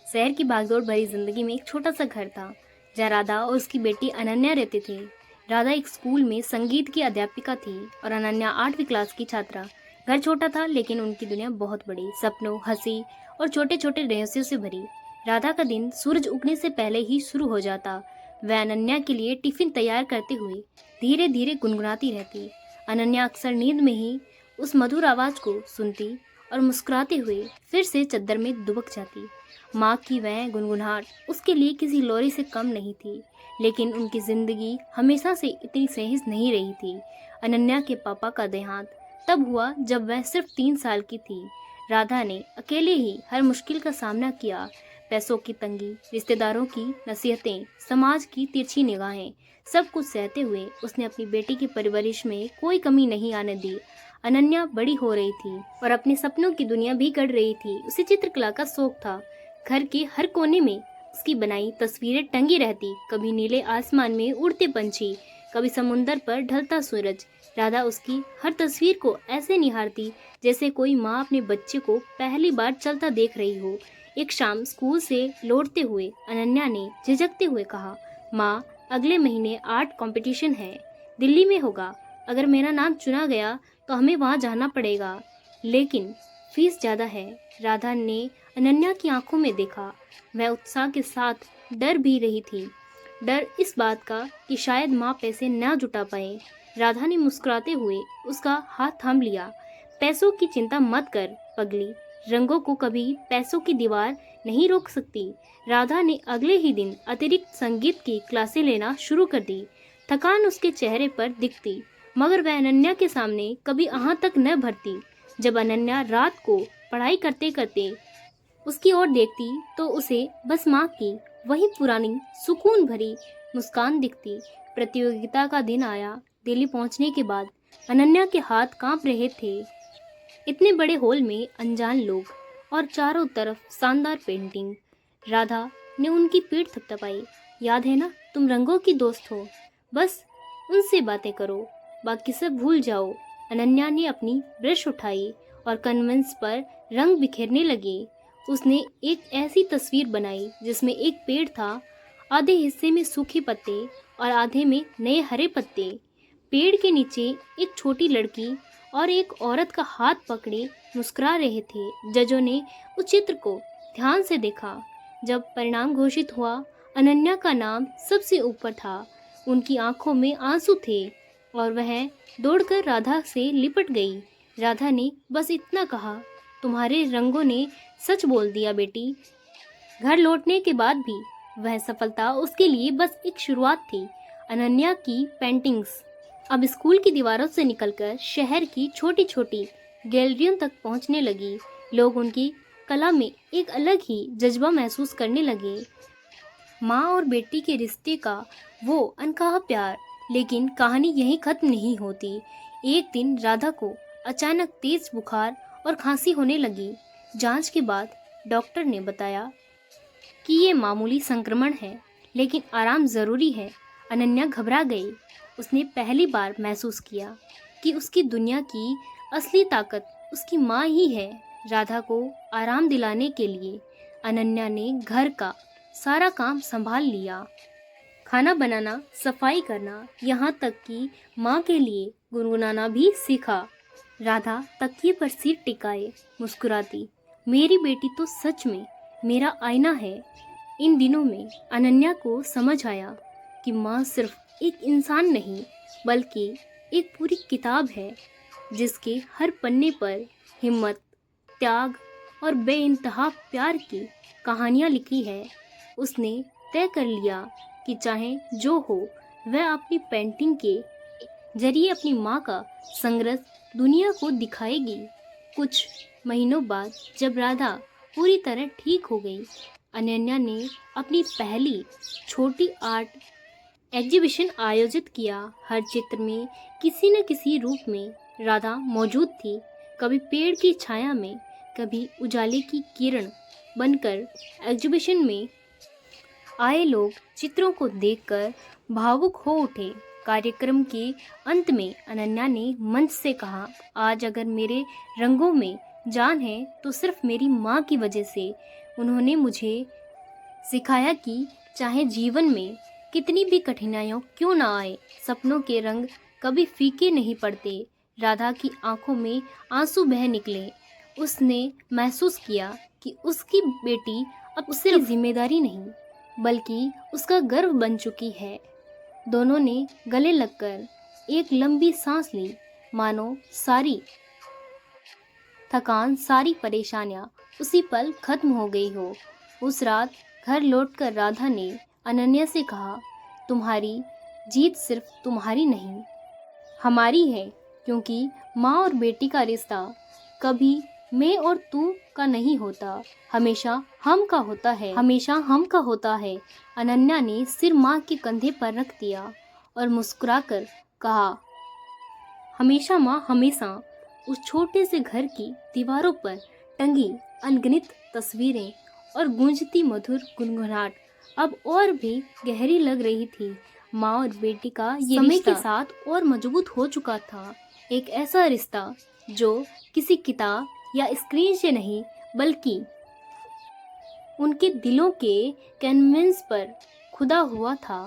शहर की भागदौड़ भरी जिंदगी में एक छोटा सा घर था जहाँ राधा और उसकी बेटी अनन्या रहते थे। राधा एक स्कूल में संगीत की अध्यापिका थी और अनन्या 8वीं क्लास की छात्रा। घर छोटा था लेकिन उनकी दुनिया बहुत बड़ी, सपनों, हंसी और छोटे छोटे रहस्यों से भरी। राधा का दिन सूरज उगने से पहले ही शुरू हो जाता। वह अनन्या के लिए टिफिन तैयार करते हुए धीरे धीरे गुनगुनाती रहती। अनन्या अक्सर नींद में ही उस मधुर आवाज को सुनती और मुस्कुराते हुए फिर से चद्दर में दुबक जाती। माँ की वह गुनगुनाहट उसके लिए किसी लोरी से कम नहीं थी, लेकिन उनकी जिंदगी हमेशा से इतनी सहज नहीं रही थी। अनन्या के पापा का देहांत तब हुआ जब वह सिर्फ 3 साल की थी। राधा ने अकेले ही हर मुश्किल का सामना किया। पैसों की तंगी, रिश्तेदारों की नसीहतें, समाज की तिरछी निगाहें, सब कुछ सहते हुए उसने अपनी बेटी की परवरिश में कोई कमी नहीं आने दी। अनन्या बड़ी हो रही थी और अपने सपनों की दुनिया भी गढ़ रही थी। उसे चित्रकला का शौक था। घर के हर कोने में उसकी बनाई तस्वीरें टंगी रहती, कभी नीले आसमान में उड़ते पंछी, कभी समुंदर पर ढलता सूरज। राधा उसकी हर तस्वीर को ऐसे निहारती जैसे कोई माँ अपने बच्चे को पहली बार चलता देख रही हो। एक शाम स्कूल से लौटते हुए अनन्या ने झिझकते हुए कहा, माँ, अगले महीने आर्ट कंपटीशन है, दिल्ली में होगा। अगर मेरा नाम चुना गया तो हमें वहाँ जाना पड़ेगा, लेकिन फीस ज़्यादा है। राधा ने अनन्या की आंखों में देखा। वह उत्साह के साथ डर भी रही थी। डर इस बात का कि शायद माँ पैसे ना जुटा पाए। राधा ने मुस्कुराते हुए उसका हाथ थाम लिया। पैसों की चिंता मत कर पगली, रंगों को कभी पैसों की दीवार नहीं रोक सकती। राधा ने अगले ही दिन अतिरिक्त संगीत की क्लासें लेना शुरू कर दी। थकान उसके चेहरे पर दिखती, मगर वह अनन्या के सामने कभी आह तक न भरती। जब अनन्या रात को पढ़ाई करते करते उसकी ओर देखती तो उसे बस माँ की वही पुरानी सुकून भरी मुस्कान दिखती। प्रतियोगिता का दिन आया। दिल्ली पहुंचने के बाद अनन्या के हाथ कांप रहे थे। इतने बड़े हॉल में अनजान लोग और चारों तरफ शानदार पेंटिंग। राधा ने उनकी पीठ थपथपाई। याद है ना, तुम रंगों की दोस्त हो, बस उनसे बातें करो, बाकी सब भूल जाओ। अनन्या ने अपनी ब्रश उठाई और कैनवस पर रंग बिखेरने लगी। उसने एक ऐसी तस्वीर बनाई जिसमें एक पेड़ था, आधे हिस्से में सूखे पत्ते और आधे में नए हरे पत्ते। पेड़ के नीचे एक छोटी लड़की और एक औरत का हाथ पकड़े मुस्कुरा रहे थे। जजों ने उस चित्र को ध्यान से देखा। जब परिणाम घोषित हुआ, अनन्या का नाम सबसे ऊपर था। उनकी आंखों में आंसू थे और वह दौड़कर राधा से लिपट गई। राधा ने बस इतना कहा, तुम्हारे रंगों ने सच बोल दिया बेटी। घर लौटने के बाद भी वह सफलता उसके लिए बस एक शुरुआत थी। अनन्या की पेंटिंग्स अब स्कूल की दीवारों से निकलकर शहर की छोटी छोटी गैलरियों तक पहुंचने लगी। लोग उनकी कला में एक अलग ही जज्बा महसूस करने लगे। माँ और बेटी के रिश्ते का वो अनकहा प्यार। लेकिन कहानी यहीं खत्म नहीं होती। एक दिन राधा को अचानक तेज बुखार और खांसी होने लगी। जांच के बाद डॉक्टर ने बताया कि ये मामूली संक्रमण है, लेकिन आराम ज़रूरी है। अनन्या घबरा गई। उसने पहली बार महसूस किया कि उसकी दुनिया की असली ताकत उसकी माँ ही है। राधा को आराम दिलाने के लिए अनन्या ने घर का सारा काम संभाल लिया। खाना बनाना, सफाई करना, यहाँ तक कि माँ के लिए गुनगुनाना भी सीखा। राधा तकिए पर सिर टिकाए मुस्कुराती, मेरी बेटी तो सच में मेरा आईना है। इन दिनों में अनन्या को समझ आया कि माँ सिर्फ एक इंसान नहीं, बल्कि एक पूरी किताब है, जिसके हर पन्ने पर हिम्मत, त्याग और बेइंतहा प्यार की कहानियाँ लिखी है। उसने तय कर लिया कि चाहे जो हो, वह अपनी पेंटिंग के जरिए अपनी माँ का संघर्ष दुनिया को दिखाएगी। कुछ महीनों बाद जब राधा पूरी तरह ठीक हो गई, अनन्या ने अपनी पहली छोटी आर्ट एग्जीबिशन आयोजित किया। हर चित्र में किसी न किसी रूप में राधा मौजूद थी, कभी पेड़ की छाया में, कभी उजाले की किरण बनकर। एग्जीबिशन में आए लोग चित्रों को देखकर भावुक हो उठे। कार्यक्रम के अंत में अनन्या ने मंच से कहा, आज अगर मेरे रंगों में जान है तो सिर्फ मेरी माँ की वजह से। उन्होंने मुझे सिखाया कि चाहे जीवन में कितनी भी कठिनाइयाँ क्यों ना आए, सपनों के रंग कभी फीके नहीं पड़ते। राधा की आंखों में आंसू बह निकले। उसने महसूस किया कि उसकी बेटी अब सिर्फ जिम्मेदारी नहीं बल्कि उसका गर्व बन चुकी है। दोनों ने गले लगकर एक लंबी सांस ली, मानो सारी थकान, सारी परेशानियां उसी पल खत्म हो गई हो। उस रात घर लौटकर राधा ने अनन्या से कहा, तुम्हारी जीत सिर्फ तुम्हारी नहीं, हमारी है, क्योंकि माँ और बेटी का रिश्ता कभी मैं और तू का नहीं होता, हमेशा हम का होता है, हमेशा हम का होता है। अनन्या ने सिर माँ के कंधे पर रख दिया और मुस्कुराकर कहा, हमेशा माँ, हमेशा। उस छोटे से घर की दीवारों पर टंगी अनगिनत तस्वीरें और गूंजती मधुर गुनगुनाहट अब और भी गहरी लग रही थी। माँ और बेटी का ये समय के साथ और मजबूत हो चुका था। एक ऐसा रिश्ता जो किसी किताब या स्क्रीन से नहीं बल्कि उनके दिलों के कैनवस पर खुदा हुआ था।